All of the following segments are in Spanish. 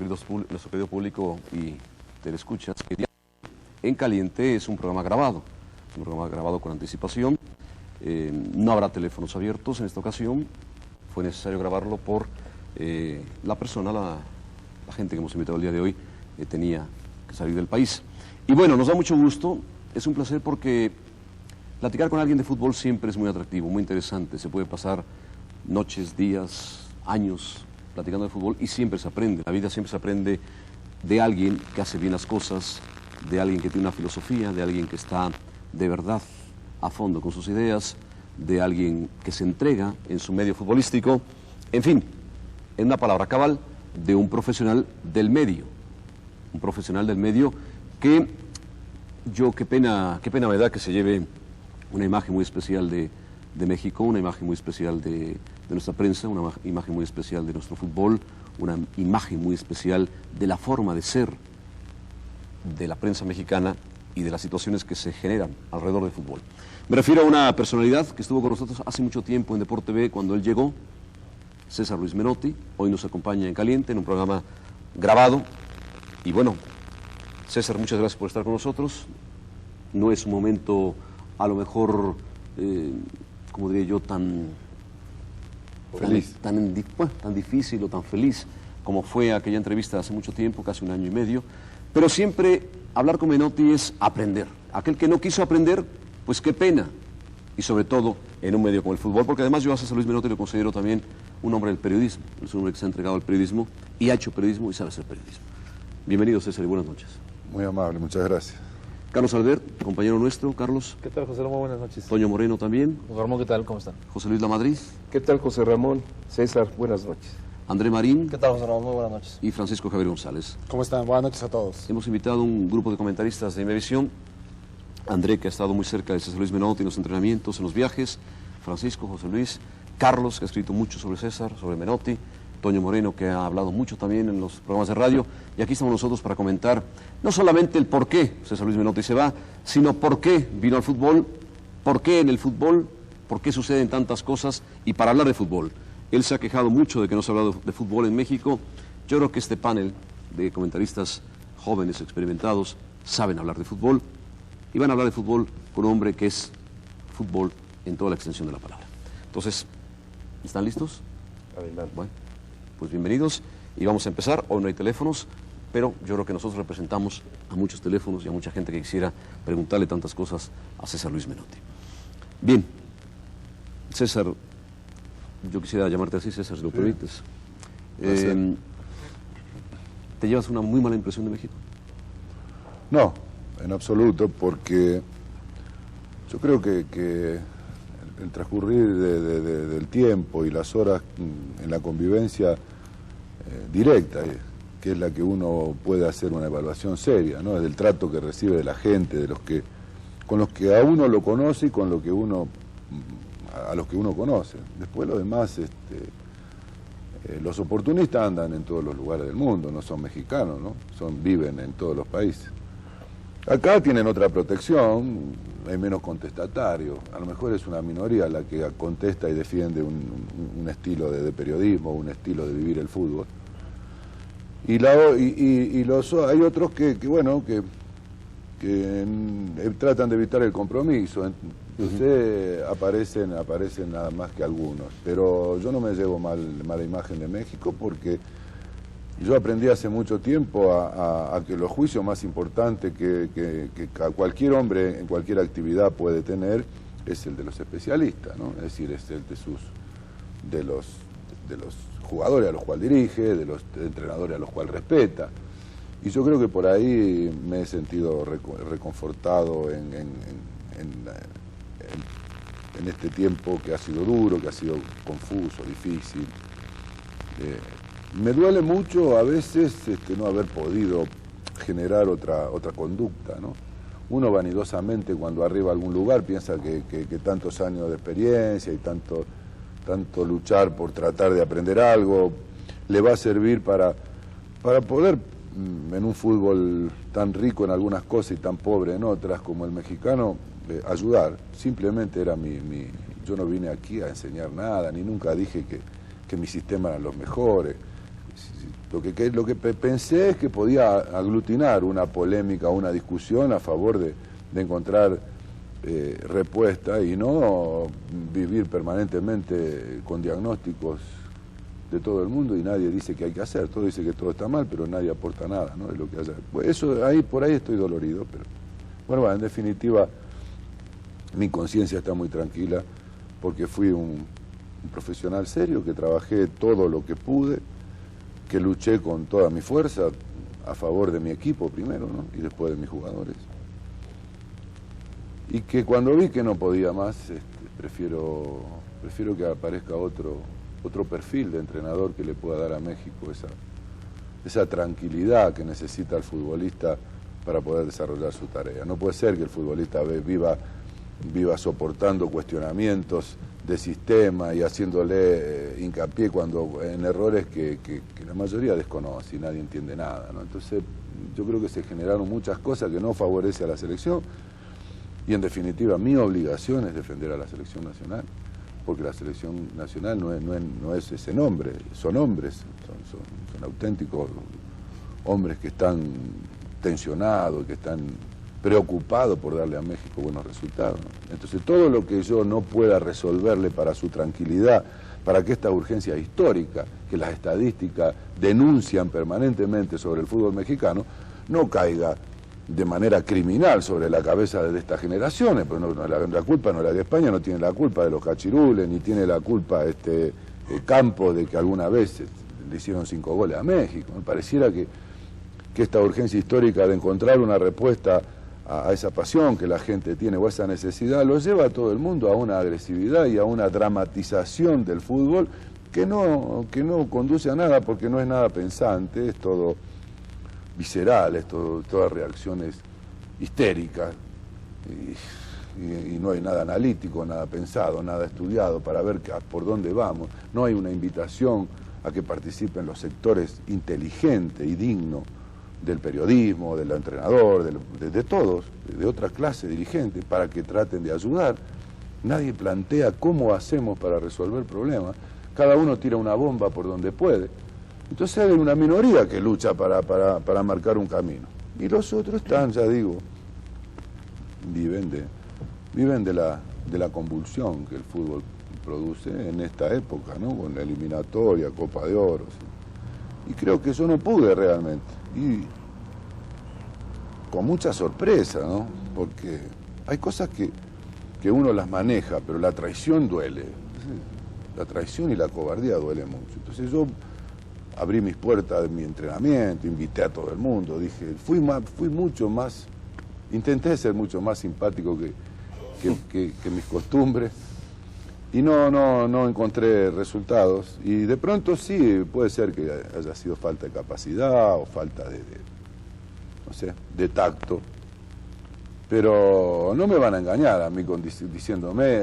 nuestro querido público y telescuchas, que En Caliente es un programa grabado con anticipación. No habrá teléfonos abiertos en esta ocasión. Fue necesario grabarlo por la persona, la gente que hemos invitado el día de hoy, tenía que salir del país. Y bueno, nos da mucho gusto, es un placer porque platicar con alguien de fútbol siempre es muy atractivo, muy interesante. Se puede pasar noches, días, años platicando de fútbol y siempre se aprende. La vida siempre se aprende de alguien que hace bien las cosas, de alguien que tiene una filosofía, de alguien que está de verdad a fondo con sus ideas, de alguien que se entrega en su medio futbolístico, en fin, en una palabra cabal, de un profesional del medio. Un profesional del medio que qué pena me da que se lleve una imagen muy especial de México, una imagen muy especial de nuestra prensa, una imagen muy especial de nuestro fútbol, una imagen muy especial de la forma de ser de la prensa mexicana y de las situaciones que se generan alrededor del fútbol. Me refiero a una personalidad que estuvo con nosotros hace mucho tiempo en Deporte TV cuando él llegó, César Luis Menotti. Hoy nos acompaña en Caliente, en un programa grabado. Y bueno, César, muchas gracias por estar con nosotros. No es un momento, a lo mejor, como diría yo, tan difícil o tan feliz como fue aquella entrevista hace mucho tiempo, casi un año y medio. Pero siempre hablar con Menotti es aprender. Aquel que no quiso aprender, pues qué pena. Y sobre todo en un medio como el fútbol, porque además yo a César Luis Menotti lo considero también un hombre del periodismo. Es un hombre que se ha entregado al periodismo y ha hecho periodismo y sabe hacer periodismo. Bienvenido, César, y buenas noches. Muy amable, muchas gracias. Carlos Albert, compañero nuestro. Carlos. ¿Qué tal, José Ramón? Buenas noches. Toño Moreno también. José Ramón, ¿qué tal? ¿Cómo están? José Luis Lamadrid. ¿Qué tal, José Ramón? César, buenas noches. André Marín. ¿Qué tal, José Ramón? Muy buenas noches. Y Francisco Javier González. ¿Cómo están? Buenas noches a todos. Hemos invitado a un grupo de comentaristas de Imevisión. André, que ha estado muy cerca de César Luis Menotti en los entrenamientos, en los viajes. Francisco, José Luis. Carlos, que ha escrito mucho sobre César, sobre Menotti. Toño Moreno, que ha hablado mucho también en los programas de radio. Y aquí estamos nosotros para comentar no solamente el por qué César Luis Menotti se va, sino por qué vino al fútbol, por qué en el fútbol, por qué suceden tantas cosas y para hablar de fútbol. Él se ha quejado mucho de que no se ha hablado de fútbol en México. Yo creo que este panel de comentaristas jóvenes, experimentados, saben hablar de fútbol y van a hablar de fútbol con un hombre que es fútbol en toda la extensión de la palabra. Entonces, ¿están listos? Adelante. Bueno, pues bienvenidos y vamos a empezar. Hoy no hay teléfonos, pero yo creo que nosotros representamos a muchos teléfonos y a mucha gente que quisiera preguntarle tantas cosas a César Luis Menotti. Bien, César, yo quisiera llamarte así, César, si lo permites. ¿Te llevas una muy mala impresión de México? No, en absoluto, porque yo creo que el transcurrir del tiempo y las horas en la convivencia directa, que es la que uno puede hacer una evaluación seria, ¿no? Del trato que recibe de la gente, con los que a uno lo conoce y con lo que a los que uno conoce. Después lo demás, los oportunistas andan en todos los lugares del mundo, no son mexicanos, ¿no? Viven en todos los países. Acá tienen otra protección, hay menos contestatarios, a lo mejor es una minoría la que contesta y defiende un estilo de periodismo, un estilo de vivir el fútbol. Hay otros que tratan de evitar el compromiso, entonces aparecen nada más que algunos. Pero yo no me llevo mala imagen de México porque yo aprendí hace mucho tiempo a que los juicios más importantes que cualquier hombre en cualquier actividad puede tener es el de los especialistas, ¿no? Es decir, es el de los jugadores a los cuales dirige, de los entrenadores a los cuales respeta. Y yo creo que por ahí me he sentido reconfortado en este tiempo que ha sido duro, que ha sido confuso, difícil. Me duele mucho a veces no haber podido generar otra conducta, ¿no? Uno vanidosamente cuando arriba a algún lugar piensa que tantos años de experiencia y tanto luchar por tratar de aprender algo le va a servir para poder en un fútbol tan rico en algunas cosas y tan pobre en otras como el mexicano, ayudar. Simplemente era yo no vine aquí a enseñar nada, ni nunca dije que mis sistemas eran los mejores. Lo que pensé es que podía aglutinar una polémica, una discusión a favor de encontrar respuesta y no vivir permanentemente con diagnósticos de todo el mundo y nadie dice qué hay que hacer, todo dice que todo está mal, pero nadie aporta nada, ¿no? De lo que haya. Pues eso, por ahí estoy dolorido, pero bueno, en definitiva mi conciencia está muy tranquila porque fui un profesional serio, que trabajé todo lo que pude, que luché con toda mi fuerza a favor de mi equipo primero, ¿no? Y después de mis jugadores. Y que cuando vi que no podía más, prefiero que aparezca otro perfil de entrenador que le pueda dar a México esa tranquilidad que necesita el futbolista para poder desarrollar su tarea. No puede ser que el futbolista viva soportando cuestionamientos de sistema y haciéndole hincapié en errores que la mayoría desconoce y nadie entiende nada, ¿no? Entonces yo creo que se generaron muchas cosas que no favorece a la selección y en definitiva mi obligación es defender a la selección nacional, porque la selección nacional no es ese nombre, son hombres, son auténticos hombres que están tensionados, que están preocupado por darle a México buenos resultados, ¿no? Entonces todo lo que yo no pueda resolverle para su tranquilidad, para que esta urgencia histórica que las estadísticas denuncian permanentemente sobre el fútbol mexicano, no caiga de manera criminal sobre la cabeza de estas generaciones, pero la culpa no es la de España, no tiene la culpa de los cachirules, ni tiene la culpa Campos de que alguna vez le hicieron 5 goles a México. Me pareciera que esta urgencia histórica de encontrar una respuesta a esa pasión que la gente tiene o a esa necesidad, lo lleva a todo el mundo a una agresividad y a una dramatización del fútbol que no conduce a nada, porque no es nada pensante, es todo visceral, es todas reacciones histéricas y no hay nada analítico, nada pensado, nada estudiado para ver por dónde vamos. No hay una invitación a que participen los sectores inteligentes y dignos del periodismo, del entrenador, de todos, de otra clase dirigentes, para que traten de ayudar. Nadie plantea cómo hacemos para resolver problemas. Cada uno tira una bomba por donde puede. Entonces hay una minoría que lucha para marcar un camino. Y los otros están, ya digo, viven de la convulsión que el fútbol produce en esta época, ¿no? Con la eliminatoria, Copa de Oro. ¿Sí? Y creo que yo no pude realmente. Y con mucha sorpresa, ¿no? Porque hay cosas que uno las maneja, pero la traición duele. ¿Sí? La traición y la cobardía duele mucho. Entonces yo abrí mis puertas de mi entrenamiento, invité a todo el mundo, dije, fui mucho más, intenté ser mucho más simpático que mis costumbres y no encontré resultados. Y de pronto sí, puede ser que haya sido falta de capacidad o falta de tacto, pero no me van a engañar a mí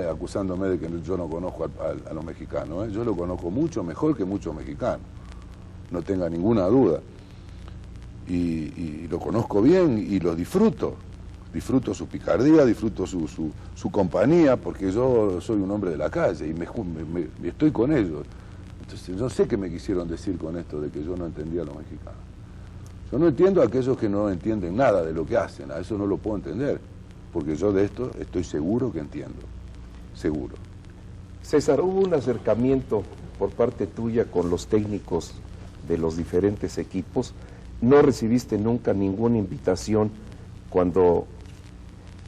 acusándome de que yo no conozco a los mexicanos, ¿eh? Yo lo conozco mucho mejor que muchos mexicanos, no tenga ninguna duda, y lo conozco bien y lo disfruto su picardía, disfruto su compañía, porque yo soy un hombre de la calle y estoy con ellos. Entonces yo sé qué me quisieron decir con esto de que yo no entendía a los mexicanos. Yo no entiendo a aquellos que no entienden nada de lo que hacen, a eso no lo puedo entender, porque yo de esto estoy seguro que entiendo, seguro. César, ¿hubo un acercamiento por parte tuya con los técnicos de los diferentes equipos? ¿No recibiste nunca ninguna invitación cuando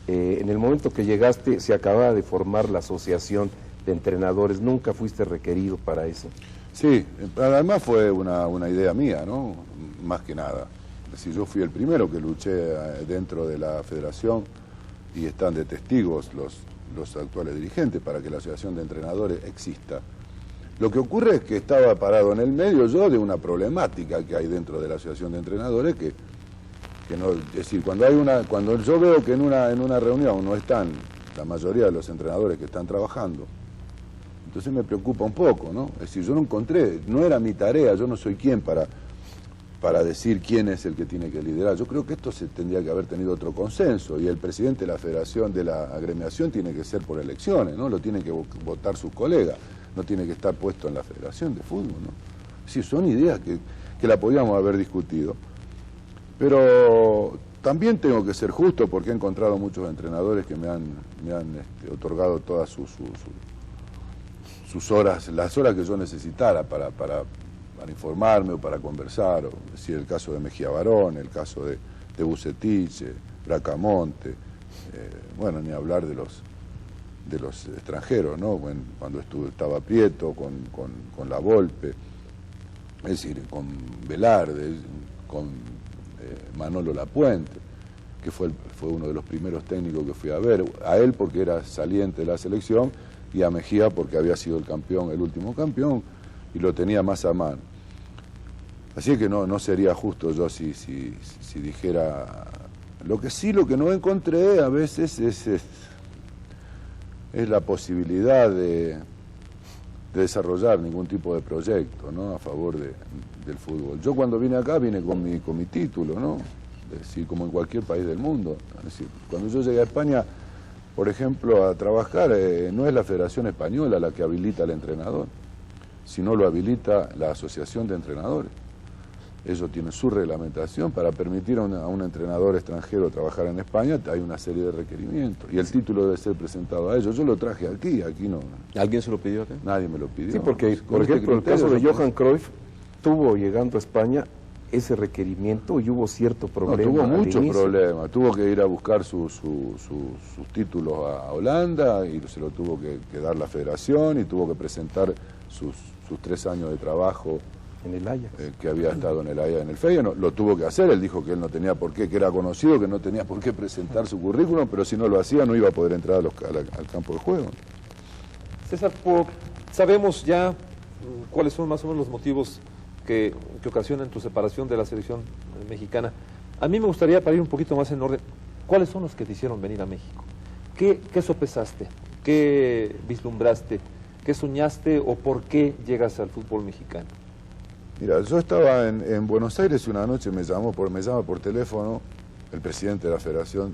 en el momento que llegaste se acababa de formar la asociación de entrenadores? ¿Nunca fuiste requerido para eso? Sí, además fue una idea mía, ¿no? Más que nada. Es decir, yo fui el primero que luché dentro de la federación y están de testigos los actuales dirigentes para que la asociación de entrenadores exista. Lo que ocurre es que estaba parado en el medio yo de una problemática que hay dentro de la asociación de entrenadores que no, es decir, cuando yo veo que en una reunión no están la mayoría de los entrenadores que están trabajando, entonces me preocupa un poco, ¿no? Es decir, yo no encontré, no era mi tarea, yo no soy quien para decir quién es el que tiene que liderar. Yo creo que esto se tendría que haber tenido otro consenso y el presidente de la federación, de la agremiación, tiene que ser por elecciones, ¿no? Lo tienen que votar sus colegas, no tiene que estar puesto en la federación de fútbol, ¿no? Sí, son ideas que la podíamos haber discutido. Pero también tengo que ser justo porque he encontrado muchos entrenadores que me han otorgado todas sus horas, las horas que yo necesitara para informarme o para conversar. Es decir, el caso de Mejía Barón, el caso de Bucetich, Bracamonte, bueno, ni hablar de los extranjeros, ¿no? Cuando estaba Prieto, con La Volpe, es decir, con Velarde, con Manolo Lapuente, que fue uno de los primeros técnicos que fui a ver, a él porque era saliente de la selección y a Mejía porque había sido el campeón, el último campeón, y lo tenía más a mano. Así que no sería justo yo si dijera... Lo que no encontré a veces es la posibilidad de desarrollar ningún tipo de proyecto, ¿no?, a favor del fútbol. Yo cuando vine acá vine con mi título, ¿no? Es decir, como en cualquier país del mundo. Es decir, cuando yo llegué a España, por ejemplo, a trabajar, no es la Federación Española la que habilita al entrenador, sino lo habilita la Asociación de Entrenadores. Ellos tienen su reglamentación para permitir a un entrenador extranjero trabajar en España. Hay una serie de requerimientos y el título debe ser presentado a ellos. Yo lo traje aquí no. ¿Alguien se lo pidió acá? Nadie me lo pidió. Sí, porque, por ejemplo, el caso de Johan Cruyff tuvo, llegando a España, ese requerimiento y hubo cierto problema. Tuvo muchos problemas. Tuvo que ir a buscar sus títulos a Holanda y se lo tuvo que dar la federación y tuvo que presentar sus 3 años de trabajo en el Ajax, que había estado en el Ajax, en el Feyenoord. Lo tuvo que hacer. Él dijo que él no tenía por qué, que era conocido, que no tenía por qué presentar su currículum, pero si no lo hacía no iba a poder entrar al campo de juego. César, sabemos ya cuáles son más o menos los motivos que ocasionan tu separación de la selección mexicana. A mí me gustaría, para ir un poquito más en orden, ¿cuáles son los que te hicieron venir a México? ¿Qué sopesaste? ¿Qué vislumbraste? ¿Qué soñaste o por qué llegas al fútbol mexicano? Mira, yo estaba en Buenos Aires y una noche me llama por teléfono el presidente de la Federación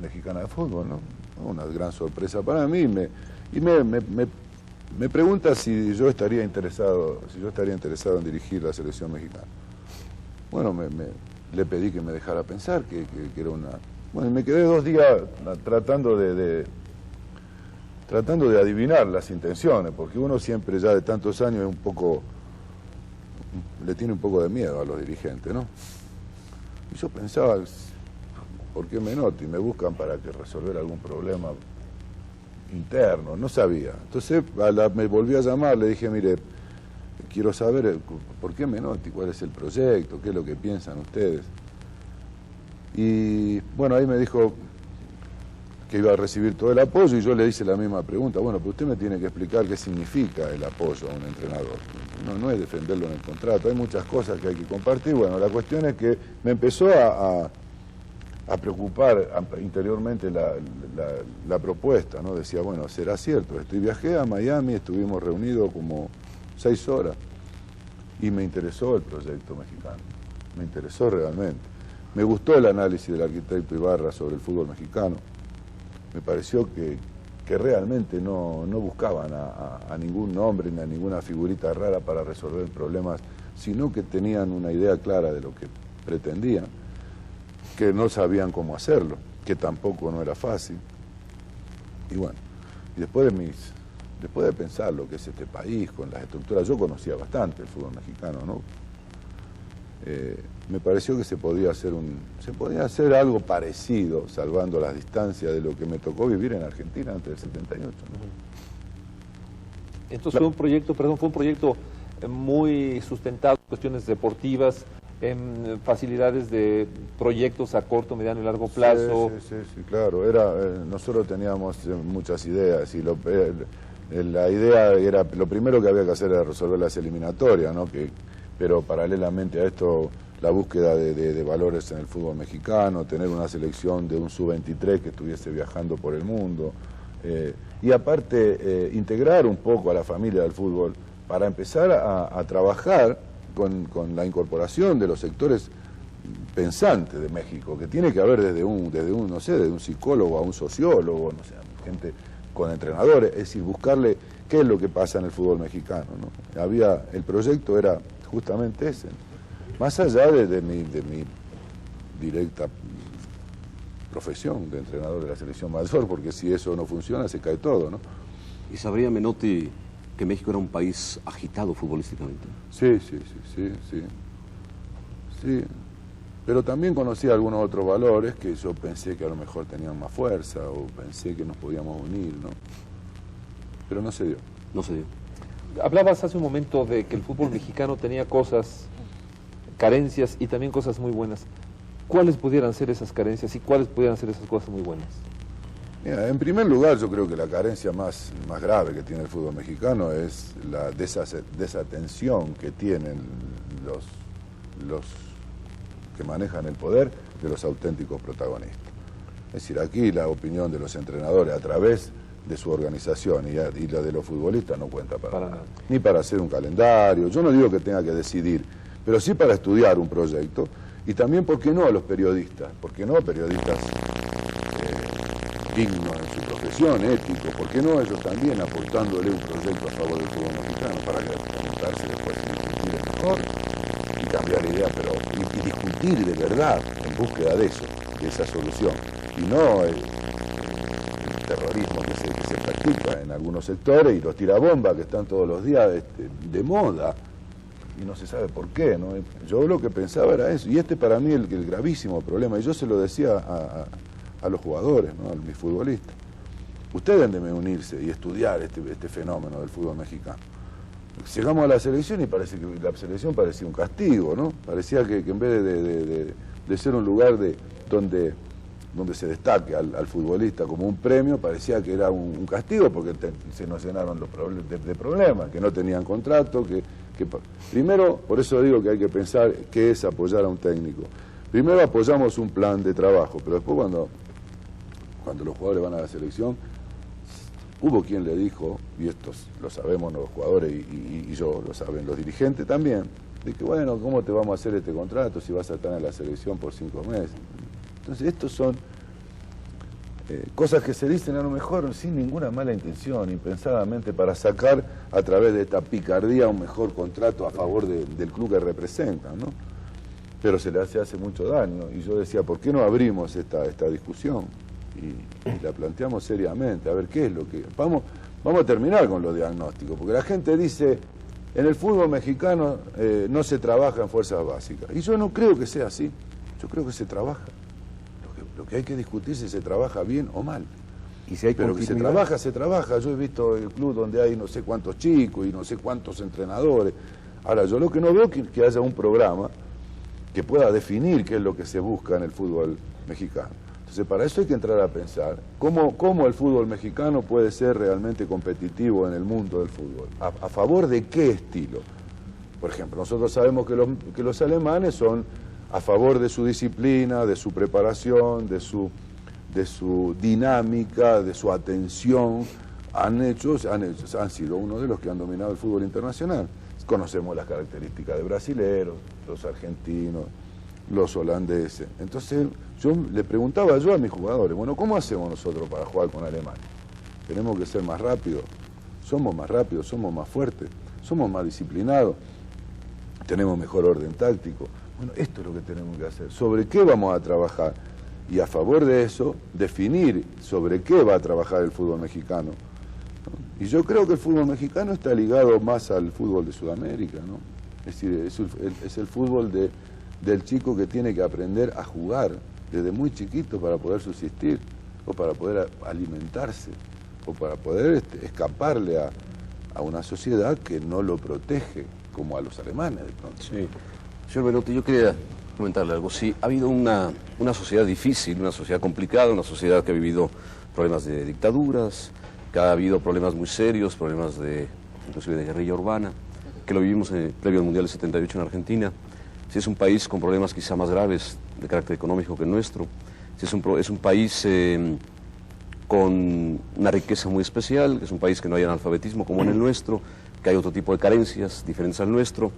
Mexicana de Fútbol, ¿no? Una gran sorpresa para mí, y me pregunta si yo estaría interesado en dirigir la selección mexicana. Bueno, le pedí que me dejara pensar, que era una... Bueno, y me quedé 2 días tratando de adivinar las intenciones, porque uno siempre ya de tantos años le tiene un poco de miedo a los dirigentes, ¿no? Y yo pensaba, ¿por qué me noto? Y me buscan para resolver algún problema interno, no sabía. Entonces me volví a llamar, le dije, mire, quiero saber por qué Menotti, cuál es el proyecto, qué es lo que piensan ustedes. Y bueno, ahí me dijo que iba a recibir todo el apoyo y yo le hice la misma pregunta. Bueno, pero usted me tiene que explicar qué significa el apoyo a un entrenador. No es defenderlo en el contrato, hay muchas cosas que hay que compartir. Bueno, la cuestión es que me empezó a preocupar interiormente la propuesta, ¿no? Decía, bueno, será cierto. Viajé a Miami, estuvimos reunidos como 6 horas y me interesó el proyecto mexicano, me interesó realmente. Me gustó el análisis del arquitecto Ibarra sobre el fútbol mexicano. Me pareció que realmente no buscaban a ningún nombre ni a ninguna figurita rara para resolver problemas, sino que tenían una idea clara de lo que pretendían, que no sabían cómo hacerlo, que tampoco no era fácil. Y bueno, y después de pensar lo que es este país, con las estructuras, yo conocía bastante el fútbol mexicano, ¿no? Me pareció que se podía hacer algo parecido, salvando las distancias de lo que me tocó vivir en Argentina antes del 78, ¿no? Entonces fue un proyecto muy sustentado en cuestiones deportivas, en facilidades de proyectos a corto, mediano y largo plazo. Sí, claro. Nosotros teníamos muchas ideas y la idea era, lo primero que había que hacer era resolver las eliminatorias, ¿no? Pero paralelamente a esto, la búsqueda de valores en el fútbol mexicano, tener una selección de un sub-23 que estuviese viajando por el mundo, y aparte integrar un poco a la familia del fútbol para empezar a trabajar con la incorporación de los sectores pensantes de México, que tiene que haber desde un psicólogo a un sociólogo, no sé, gente con entrenadores, es decir, buscarle qué es lo que pasa en el fútbol mexicano, ¿no? El proyecto era justamente ese, más allá de mi directa profesión de entrenador de la selección mayor, porque si eso no funciona se cae todo, ¿no? ¿Y sabría Menotti que México era un país agitado futbolísticamente? Sí. Pero también conocí algunos otros valores que yo pensé que a lo mejor tenían más fuerza o pensé que nos podíamos unir, ¿no? Pero no se dio. No se dio. Hablabas hace un momento de que el fútbol mexicano tenía cosas, carencias y también cosas muy buenas. ¿Cuáles pudieran ser esas carencias y cuáles pudieran ser esas cosas muy buenas? Mira, en primer lugar, yo creo que la carencia más grave que tiene el fútbol mexicano es la desatención que tienen los que manejan el poder de los auténticos protagonistas. Es decir, aquí la opinión de los entrenadores a través de su organización y la de los futbolistas no cuenta para nada. Ni para hacer un calendario, yo no digo que tenga que decidir, pero sí para estudiar un proyecto. Y también, ¿por qué no a los periodistas? ¿Por qué no periodistas dignos en su profesión, éticos? ¿Por qué no ellos también aportándole un proyecto a favor del fútbol mexicano para preguntarse después si discutir es mejor y cambiar ideas, pero y discutir de verdad en búsqueda de eso, de esa solución? Y no el terrorismo que se practica en algunos sectores y los tirabombas que están todos los días de moda. Y no se sabe por qué, ¿no? Yo lo que pensaba era eso, y para mí el gravísimo problema, y yo se lo decía a los jugadores, ¿no? A mis futbolistas. Ustedes deben de unirse y estudiar este fenómeno del fútbol mexicano. Llegamos a la selección y parece que la selección parecía un castigo, ¿no? Parecía que en vez de ser un lugar donde se destaque al futbolista como un premio, parecía que era un castigo porque se nos llenaron de problemas, que no tenían contrato, primero, por eso digo que hay que pensar qué es apoyar a un técnico. Primero apoyamos un plan de trabajo, pero después cuando los jugadores van a la selección, hubo quien le dijo, y esto lo sabemos los jugadores y yo lo saben los dirigentes también, de que bueno, ¿cómo te vamos a hacer este contrato si vas a estar en la selección por 5 meses? Entonces estos son cosas que se dicen a lo mejor sin ninguna mala intención, impensadamente para sacar a través de esta picardía un mejor contrato a favor del club que representan, ¿no? Pero se le hace mucho daño, y yo decía, ¿por qué no abrimos esta discusión? Y la planteamos seriamente, a ver qué es lo que... Vamos a terminar con los diagnósticos, porque la gente dice, en el fútbol mexicano no se trabaja en fuerzas básicas, y yo no creo que sea así, yo creo que se trabaja. Lo que hay que discutir es si se trabaja bien o mal. Y si hay pero que se trabaja. Yo he visto el club donde hay no sé cuántos chicos y no sé cuántos entrenadores. Ahora, yo lo que no veo es que haya un programa que pueda definir qué es lo que se busca en el fútbol mexicano. Entonces, para eso hay que entrar a pensar cómo el fútbol mexicano puede ser realmente competitivo en el mundo del fútbol. ¿A favor de qué estilo? Por ejemplo, nosotros sabemos que los alemanes son a favor de su disciplina, de su preparación, de su dinámica, de su atención. Han sido uno de los que han dominado el fútbol internacional. Conocemos las características de brasileros, los argentinos, los holandeses. Entonces yo le preguntaba a mis jugadores, bueno, ¿cómo hacemos nosotros para jugar con Alemania? Tenemos que ser más rápidos, somos más fuertes, somos más disciplinados, tenemos mejor orden táctico. Bueno, esto es lo que tenemos que hacer. ¿Sobre qué vamos a trabajar? Y a favor de eso, definir sobre qué va a trabajar el fútbol mexicano, ¿no? Y yo creo que el fútbol mexicano está ligado más al fútbol de Sudamérica, ¿no? Es decir, es el fútbol del chico que tiene que aprender a jugar desde muy chiquito para poder subsistir, o para poder alimentarse, o para poder escaparle a una sociedad que no lo protege, como a los alemanes de pronto. Sí. Señor Menotti, yo quería comentarle algo. Sí, ha habido una sociedad difícil, una sociedad complicada, una sociedad que ha vivido problemas de dictaduras, que ha habido problemas muy serios, problemas inclusive de guerrilla urbana, que lo vivimos previo al Mundial del 78 en Argentina. Sí, es un país con problemas quizá más graves de carácter económico que el nuestro. Sí, es un país con una riqueza muy especial, es un país que no hay analfabetismo como en el nuestro, que hay otro tipo de carencias diferentes al nuestro.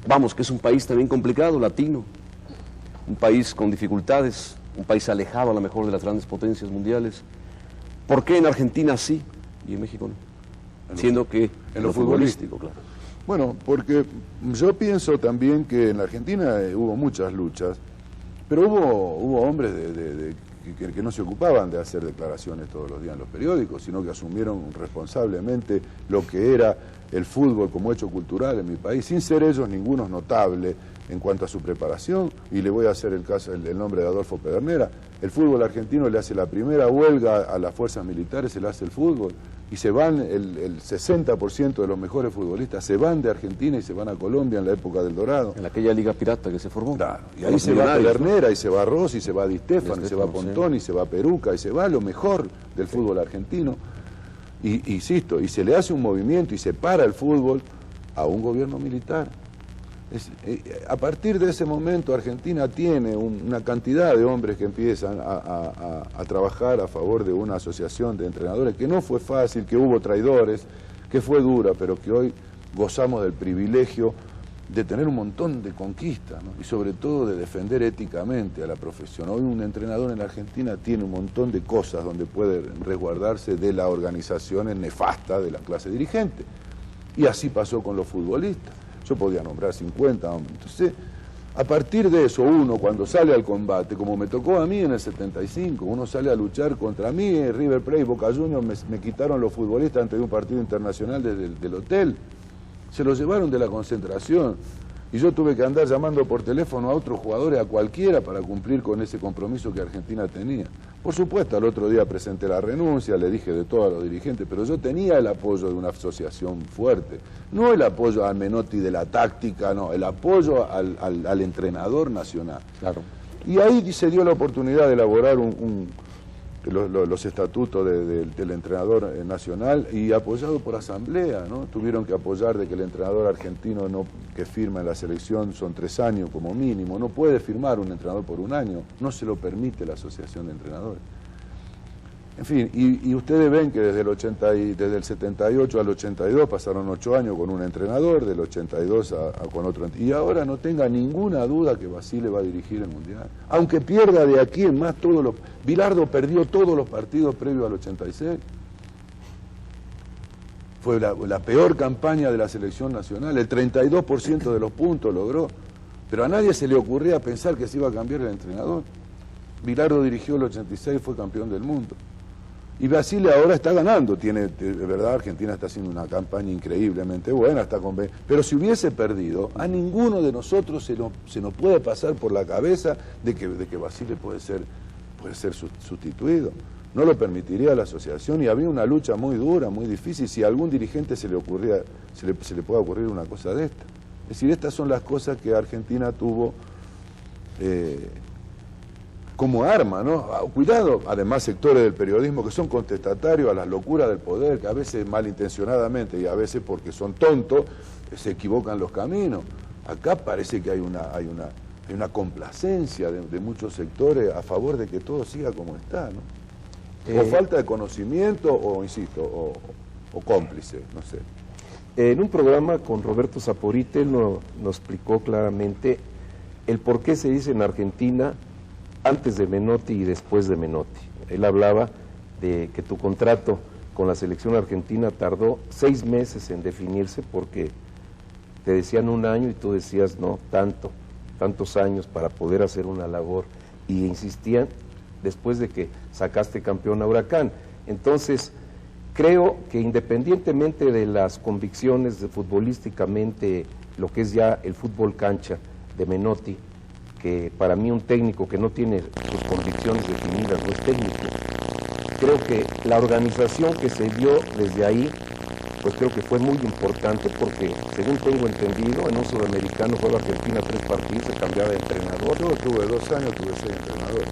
Vamos, que es un país también complicado, latino, un país con dificultades, un país alejado a lo mejor de las grandes potencias mundiales. ¿Por qué en Argentina sí y en México no? Siendo que en lo futbolístico, claro. Bueno, porque yo pienso también que en la Argentina hubo muchas luchas, pero hubo hombres que no se ocupaban de hacer declaraciones todos los días en los periódicos, sino que asumieron responsablemente lo que era el fútbol como hecho cultural en mi país, sin ser ellos ninguno notable en cuanto a su preparación, y le voy a hacer el nombre de Adolfo Pedernera. El fútbol argentino le hace la primera huelga a las fuerzas militares, se le hace el fútbol, y se van, el 60% de los mejores futbolistas se van de Argentina y se van a Colombia en la época del Dorado. En aquella liga pirata que se formó. Claro, y ahí se va Pedernera, y se va Rossi, y se va Di Stéfano, y se va Pontón, y se va Peruca, y se va lo mejor del fútbol argentino. Y insisto, y se le hace un movimiento y se para el fútbol a un gobierno militar. A partir de ese momento Argentina tiene una cantidad de hombres que empiezan a trabajar a favor de una asociación de entrenadores, que no fue fácil, que hubo traidores, que fue dura, pero que hoy gozamos del privilegio de tener un montón de conquistas, ¿no? Y sobre todo de defender éticamente a la profesión. Hoy un entrenador en la Argentina tiene un montón de cosas donde puede resguardarse de las organizaciones nefastas de la clase dirigente. Y así pasó con los futbolistas. Yo podía nombrar 50 hombres. Entonces, a partir de eso, uno cuando sale al combate, como me tocó a mí en el 75, uno sale a luchar contra mí, River Plate y Boca Juniors me quitaron los futbolistas antes de un partido internacional del hotel. Se los llevaron de la concentración y yo tuve que andar llamando por teléfono a otros jugadores, a cualquiera, para cumplir con ese compromiso que Argentina tenía. Por supuesto, al otro día presenté la renuncia, le dije de todo a los dirigentes, pero yo tenía el apoyo de una asociación fuerte. No el apoyo a Menotti de la táctica, no, el apoyo al entrenador nacional. Claro. Y ahí se dio la oportunidad de elaborar los estatutos del entrenador nacional, y apoyado por asamblea, ¿no? Tuvieron que apoyar de que el entrenador argentino que firma en la selección son 3 años como mínimo, no puede firmar un entrenador por 1 año, no se lo permite la asociación de entrenadores. En fin, y ustedes ven que desde el 78 al 82 pasaron 8 años con un entrenador, del 82 con otro, y ahora no tenga ninguna duda que Basile va a dirigir el Mundial. Aunque pierda de aquí en más todos los... Bilardo perdió todos los partidos previos al 86. Fue la peor campaña de la selección nacional, el 32% de los puntos logró, pero a nadie se le ocurría pensar que se iba a cambiar el entrenador. Bilardo dirigió el 86, fue campeón del mundo. Y Basile ahora está ganando, de verdad, Argentina está haciendo una campaña increíblemente buena, pero si hubiese perdido, a ninguno de nosotros se nos puede pasar por la cabeza de que Basile puede ser sustituido. No lo permitiría la asociación, y había una lucha muy dura, muy difícil, si a algún dirigente se le puede ocurrir una cosa de esta. Es decir, estas son las cosas que Argentina tuvo como arma, ¿no? Cuidado, además, sectores del periodismo que son contestatarios a las locuras del poder, que a veces malintencionadamente y a veces porque son tontos, se equivocan los caminos. Acá parece que hay una complacencia de muchos sectores a favor de que todo siga como está, ¿no? O falta de conocimiento, o insisto, o cómplice, no sé. En un programa con Roberto Saporite nos explicó claramente el por qué se dice en Argentina antes de Menotti y después de Menotti. Él hablaba de que tu contrato con la selección argentina tardó 6 meses en definirse, porque te decían 1 año y tú decías no, tantos años para poder hacer una labor, y insistían después de que sacaste campeón a Huracán. Entonces, creo que independientemente de las convicciones futbolísticamente, lo que es ya el fútbol cancha de Menotti, que para mí un técnico que no tiene sus convicciones definidas no es técnico. Creo que la organización que se dio desde ahí, pues creo que fue muy importante, porque según tengo entendido, en un sudamericano juega Argentina 3 partidos, se cambiaba de entrenador. Yo tuve 2 años, tuve 6 entrenadores.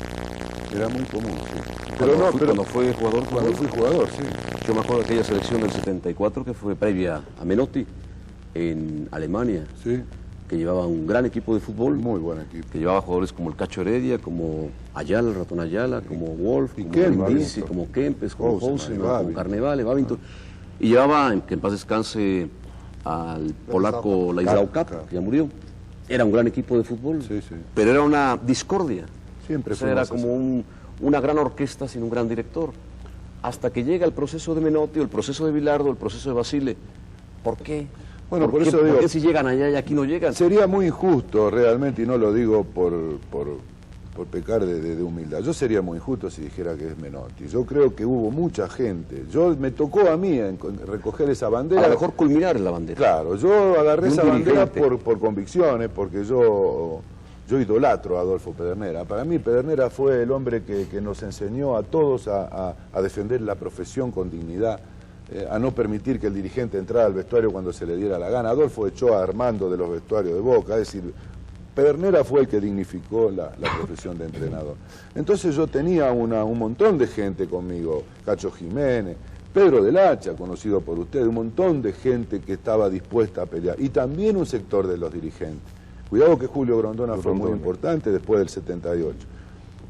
Era muy común, sí. Cuando fue jugador, cuando fui jugador, sí. Yo me acuerdo de aquella selección del 74 que fue previa a Menotti en Alemania. Sí. Que llevaba un gran equipo de fútbol. Muy buen equipo. Que llevaba jugadores como el Cacho Heredia, como Ayala, el Ratón Ayala, como Wolf, como Brindisi, como Kempes, como Housen, como Carnevale, Babington. Y llevaba, que en paz descanse, al polaco Ladislao Kapp, que ya murió. Era un gran equipo de fútbol, sí, sí. Pero era una discordia. Siempre o sea, era como una gran orquesta sin un gran director. hasta que llega el proceso de Menotti, o el proceso de Bilardo, el proceso de Basile. ¿Por qué? Bueno, por eso digo, ¿por qué si llegan allá y aquí no llegan? sería muy injusto realmente, y no lo digo por pecar de humildad, yo sería muy injusto si dijera que es Menotti. Yo creo que hubo mucha gente, me tocó a mí recoger esa bandera. A lo mejor culminar en la bandera. Claro, yo agarré esa bandera dirigente. por convicciones, porque yo idolatro a Adolfo Pedernera. Para mí Pedernera fue el hombre que nos enseñó a todos a defender la profesión con dignidad, a no permitir que el dirigente entrara al vestuario cuando se le diera la gana. Adolfo echó a Armando de los vestuarios de Boca, es decir, Pedernera fue el que dignificó la profesión de entrenador. Entonces yo tenía un montón de gente conmigo, Cacho Jiménez, Pedro del Hacha, conocido por ustedes, un montón de gente que estaba dispuesta a pelear, y también un sector de los dirigentes. Cuidado que Julio Grondona fue muy importante después del 78,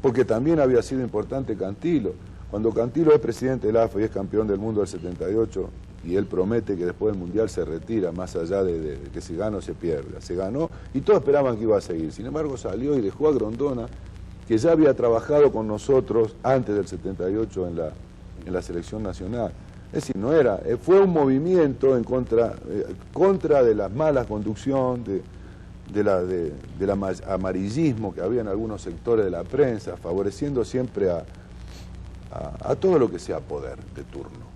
porque también había sido importante Cantilo. Cuando Cantilo es presidente del AFA y es campeón del mundo del 78, y él promete que después del Mundial se retira, más allá de que si gana o se pierda. Se ganó y todos esperaban que iba a seguir. Sin embargo salió y dejó a Grondona, que ya había trabajado con nosotros antes del 78 en la selección nacional. Es decir, no era, fue un movimiento en contra de la mala conducción, del amarillismo que había en algunos sectores de la prensa, favoreciendo siempre a todo lo que sea poder de turno.